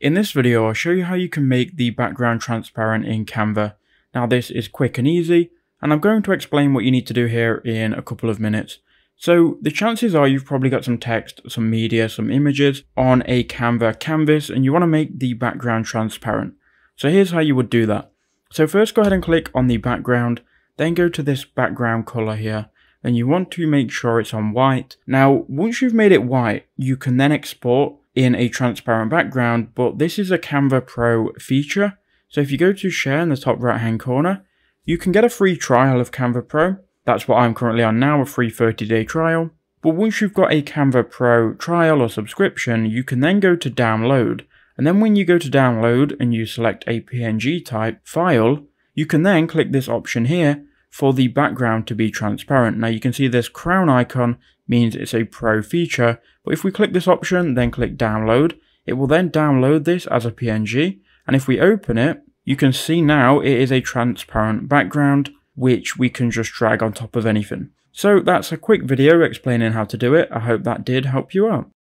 In this video, I'll show you how you can make the background transparent in Canva. Now this is quick and easy, and I'm going to explain what you need to do here in a couple of minutes. So the chances are you've probably got some text, some media, some images on a Canva canvas, and you want to make the background transparent. So here's how you would do that. So first go ahead and click on the background, then go to this background color here. Then you want to make sure it's on white. Now, once you've made it white, you can then export in a transparent background, but this is a Canva Pro feature. So if you go to share in the top right hand corner, you can get a free trial of Canva Pro. That's what I'm currently on now, a free 30-day trial. But once you've got a Canva Pro trial or subscription, you can then go to download. And then when you go to download and you select a PNG type file, you can then click this option here for the background to be transparent. Now you can see this crown icon means it's a Pro feature, but if we click this option, then click download, it will then download this as a PNG, and if we open it, you can see now it is a transparent background, which we can just drag on top of anything. So that's a quick video explaining how to do it. I hope that did help you out.